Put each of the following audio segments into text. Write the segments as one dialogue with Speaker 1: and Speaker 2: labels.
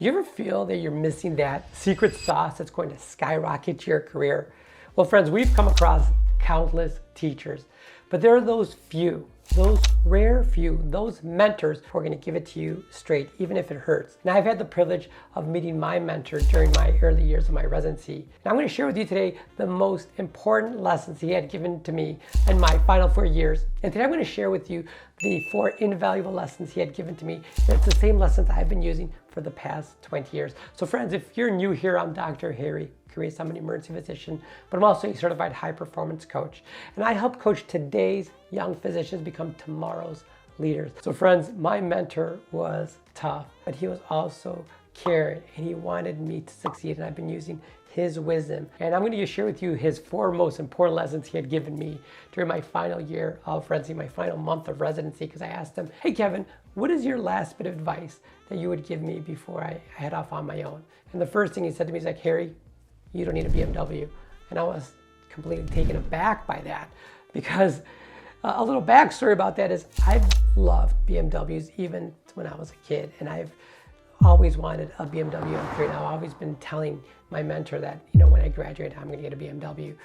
Speaker 1: You ever feel that you're missing that secret sauce that's going to skyrocket your career? Well, friends, we've come across countless teachers, but there are those few, those rare few, those mentors who are going to give it to you straight, even if it hurts. Now, I've had the privilege of meeting my mentor during my early years of my residency. And I'm going to share with you today the most important lessons he had given to me in my final 4 years. And today I'm going to share with you the 4 invaluable lessons he had given to me. And it's the same lessons I've been using for the past 20 years. So friends, if you're new here, I'm Dr. Harry. I'm an emergency physician, but I'm also a certified high performance coach. And I help coach today's young physicians become tomorrow's leaders. So friends, my mentor was tough, but he was also caring and he wanted me to succeed. And I've been using his wisdom. And I'm going to just share with you his 4 most important lessons he had given me during my final year of residency, my final month of residency, because I asked him, hey Kevin, what is your last bit of advice that you would give me before I head off on my own? And the first thing he said to me is like, Harry, you don't need a BMW. And I was completely taken aback by that, because a little backstory about that is I've loved BMWs even when I was a kid, and I've always wanted a BMW M3. And I've always been telling my mentor that, when I graduate, I'm going to get a BMW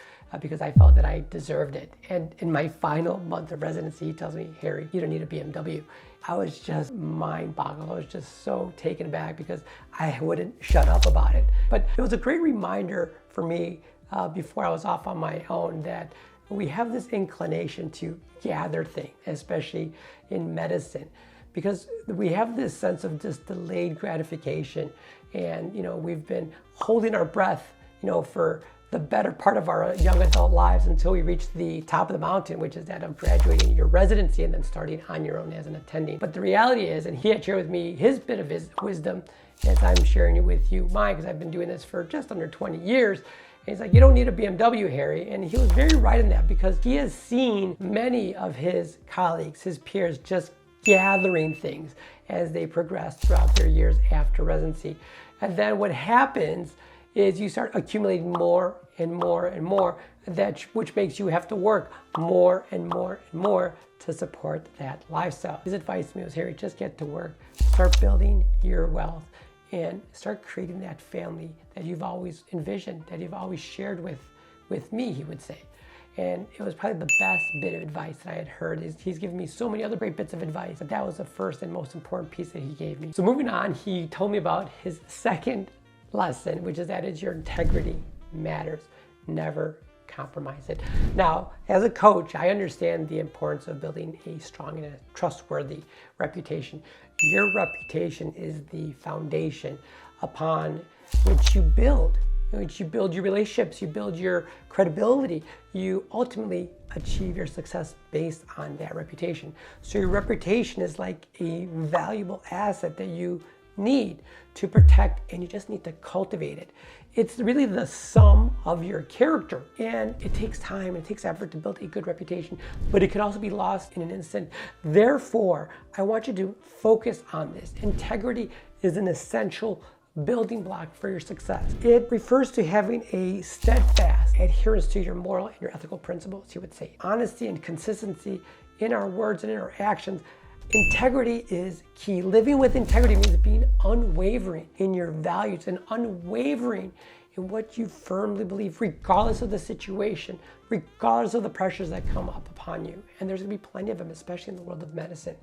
Speaker 1: because I felt that I deserved it. And in my final month of residency, he tells me, Harry, you don't need a BMW. I was just mind-boggled. I was just so taken aback because I wouldn't shut up about it. But it was a great reminder for me before I was off on my own that we have this inclination to gather things, especially in medicine, because we have this sense of just delayed gratification. And, we've been holding our breath, for the better part of our young adult lives until we reach the top of the mountain, which is that of graduating your residency and then starting on your own as an attending. But the reality is, and he had shared with me his bit of his wisdom as I'm sharing it with you mine, because I've been doing this for just under 20 years. And he's like, you don't need a BMW, Harry. And he was very right in that, because he has seen many of his colleagues, his peers, just gathering things as they progress throughout their years after residency. And then what happens is you start accumulating more and more and more, which makes you have to work more and more and more to support that lifestyle. His advice to me was, Harry, just get to work, start building your wealth, and start creating that family that you've always envisioned, that you've always shared with me, he would say. And it was probably the best bit of advice that I had heard. He's given me so many other great bits of advice, but that was the first and most important piece that he gave me. So moving on, he told me about his second lesson, which is that your integrity matters. Never compromise it. Now, as a coach, I understand the importance of building a strong and a trustworthy reputation. Your reputation is the foundation upon which you build your relationships, you build your credibility, you ultimately achieve your success based on that reputation. So your reputation is like a valuable asset that you need to protect, and you just need to cultivate it. It's really the sum of your character, and it takes time, it takes effort to build a good reputation, but it can also be lost in an instant. Therefore, I want you to focus on this. Integrity is an essential building block for your success. It refers to having a steadfast adherence to your moral and your ethical principles, he would say. Honesty and consistency in our words and in our actions. Integrity is key. Living with integrity means being unwavering in your values and unwavering in what you firmly believe, regardless of the situation, regardless of the pressures that come up upon you. And there's going to be plenty of them, especially in the world of medicine.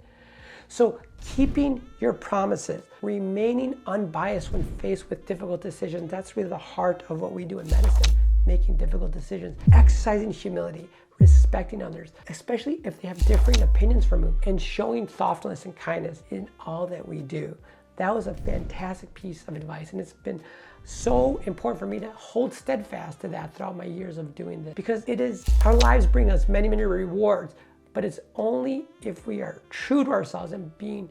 Speaker 1: So keeping your promises, remaining unbiased when faced with difficult decisions, that's really the heart of what we do in medicine, making difficult decisions, exercising humility, respecting others, especially if they have differing opinions from you, and showing thoughtfulness and kindness in all that we do. That was a fantastic piece of advice, and it's been so important for me to hold steadfast to that throughout my years of doing this, because our lives bring us many, many rewards, but it's only if we are true to ourselves and being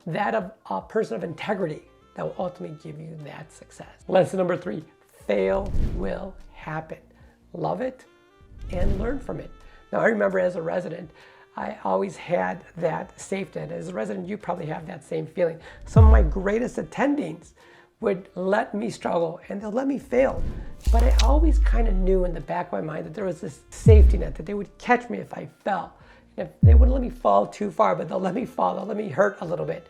Speaker 1: that of a person of integrity that will ultimately give you that success. Lesson number 3, fail will happen. Love it and learn from it. Now, I remember as a resident, I always had that safety net. As a resident, you probably have that same feeling. Some of my greatest attendings would let me struggle and they'll let me fail. But I always kind of knew in the back of my mind that there was this safety net, that they would catch me if I fell. If they wouldn't let me fall too far, but they'll let me fall, they'll let me hurt a little bit.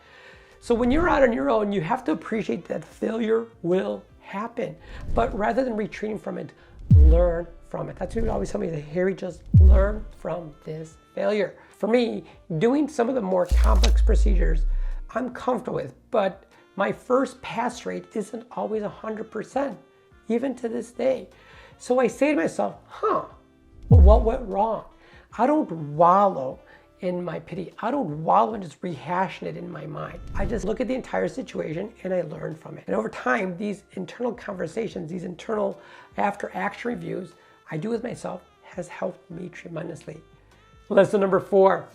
Speaker 1: So when you're out on your own, you have to appreciate that failure will happen. But rather than retreating from it, learn from it. That's what we always tell me, that Harry, just learn from this failure. For me, doing some of the more complex procedures, I'm comfortable with, but my first pass rate isn't always 100%, even to this day. So I say to myself, well, what went wrong? I don't wallow in my pity. I don't wallow in just rehashing it in my mind. I just look at the entire situation and I learn from it. And over time, these internal conversations, these internal after action reviews I do with myself has helped me tremendously. Lesson number 4,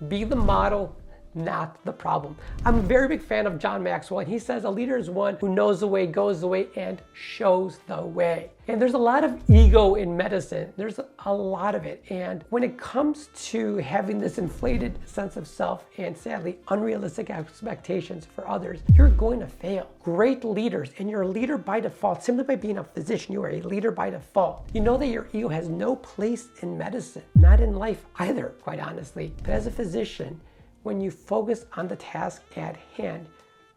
Speaker 1: be the model, not the problem. I'm a very big fan of John Maxwell, and he says a leader is one who knows the way, goes the way, and shows the way. And there's a lot of ego in medicine. There's a lot of it. And when it comes to having this inflated sense of self and sadly unrealistic expectations for others, you're going to fail. Great leaders, and you're a leader by default. Simply by being a physician, you are a leader by default. You know that your ego has no place in medicine, not in life either, quite honestly. But as a physician, when you focus on the task at hand,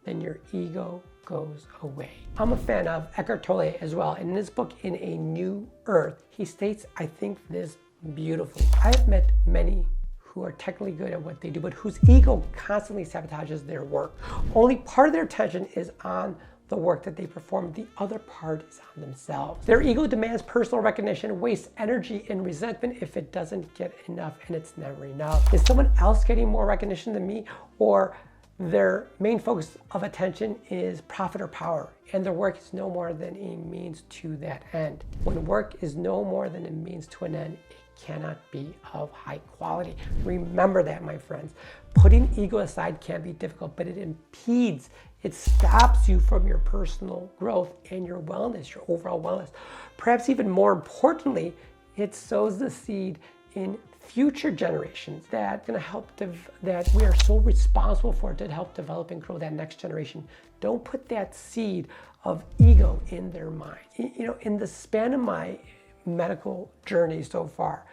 Speaker 1: then your ego goes away. I'm a fan of Eckhart Tolle as well. And in his book, In a New Earth, he states, I think, this beautifully. I have met many who are technically good at what they do, but whose ego constantly sabotages their work. Only part of their attention is on the work that they perform. The other part is on themselves. Their ego demands personal recognition, wastes energy in resentment if it doesn't get enough, and it's never enough. Is someone else getting more recognition than me? Or their main focus of attention is profit or power, and their work is no more than a means to that end. When work is no more than a means to an end, it cannot be of high quality. Remember that, my friends. Putting ego aside can be difficult, but it impedes, it stops you from your personal growth and your wellness, your overall wellness. Perhaps even more importantly, it sows the seed in future generations that going to help that we are so responsible for, to help develop and grow that next generation. Don't put that seed of ego in their mind. You know, in the span of my medical journey so far,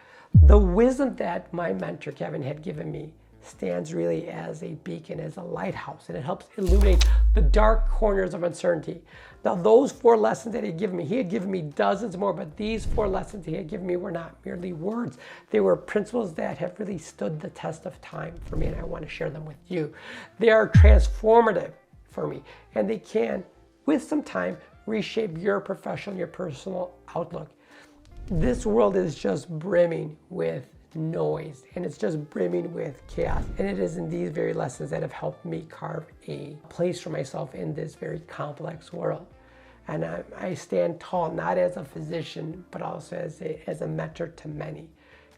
Speaker 1: the wisdom that my mentor Kevin had given me stands really as a beacon, as a lighthouse, and it helps illuminate the dark corners of uncertainty. Now, those 4 lessons that he had given me dozens more, but these 4 lessons he had given me were not merely words. They were principles that have really stood the test of time for me, and I want to share them with you. They are transformative for me, and they can, with some time, reshape your professional, your personal outlook. This world is just brimming with noise, and it's just brimming with chaos, and it is in these very lessons that have helped me carve a place for myself in this very complex world. And I stand tall, not as a physician, but also as a mentor to many.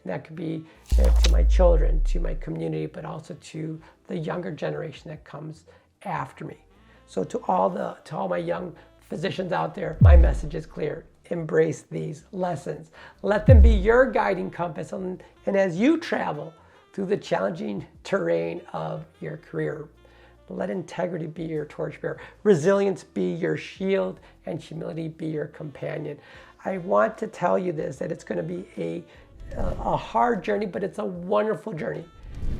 Speaker 1: And that could be to my children, to my community, but also to the younger generation that comes after me. So to all my young physicians out there, my message is clear. Embrace these lessons. Let them be your guiding compass, and as you travel through the challenging terrain of your career, let integrity be your torchbearer, resilience be your shield, and humility be your companion. I want to tell you this, that it's going to be a hard journey, but it's a wonderful journey.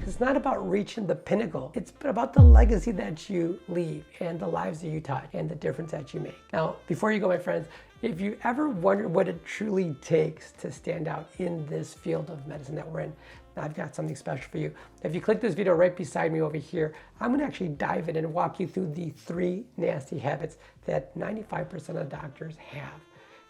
Speaker 1: It's not about reaching the pinnacle. It's about the legacy that you leave and the lives that you touch and the difference that you make. Now, before you go, my friends, if you ever wondered what it truly takes to stand out in this field of medicine that we're in, I've got something special for you. If you click this video right beside me over here, I'm going to actually dive in and walk you through the 3 nasty habits that 95% of doctors have.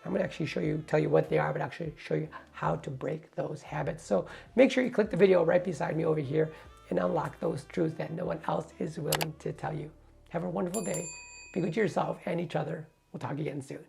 Speaker 1: I'm going to actually tell you what they are, but actually show you how to break those habits. So make sure you click the video right beside me over here and unlock those truths that no one else is willing to tell you. Have a wonderful day. Be good to yourself and each other. We'll talk again soon.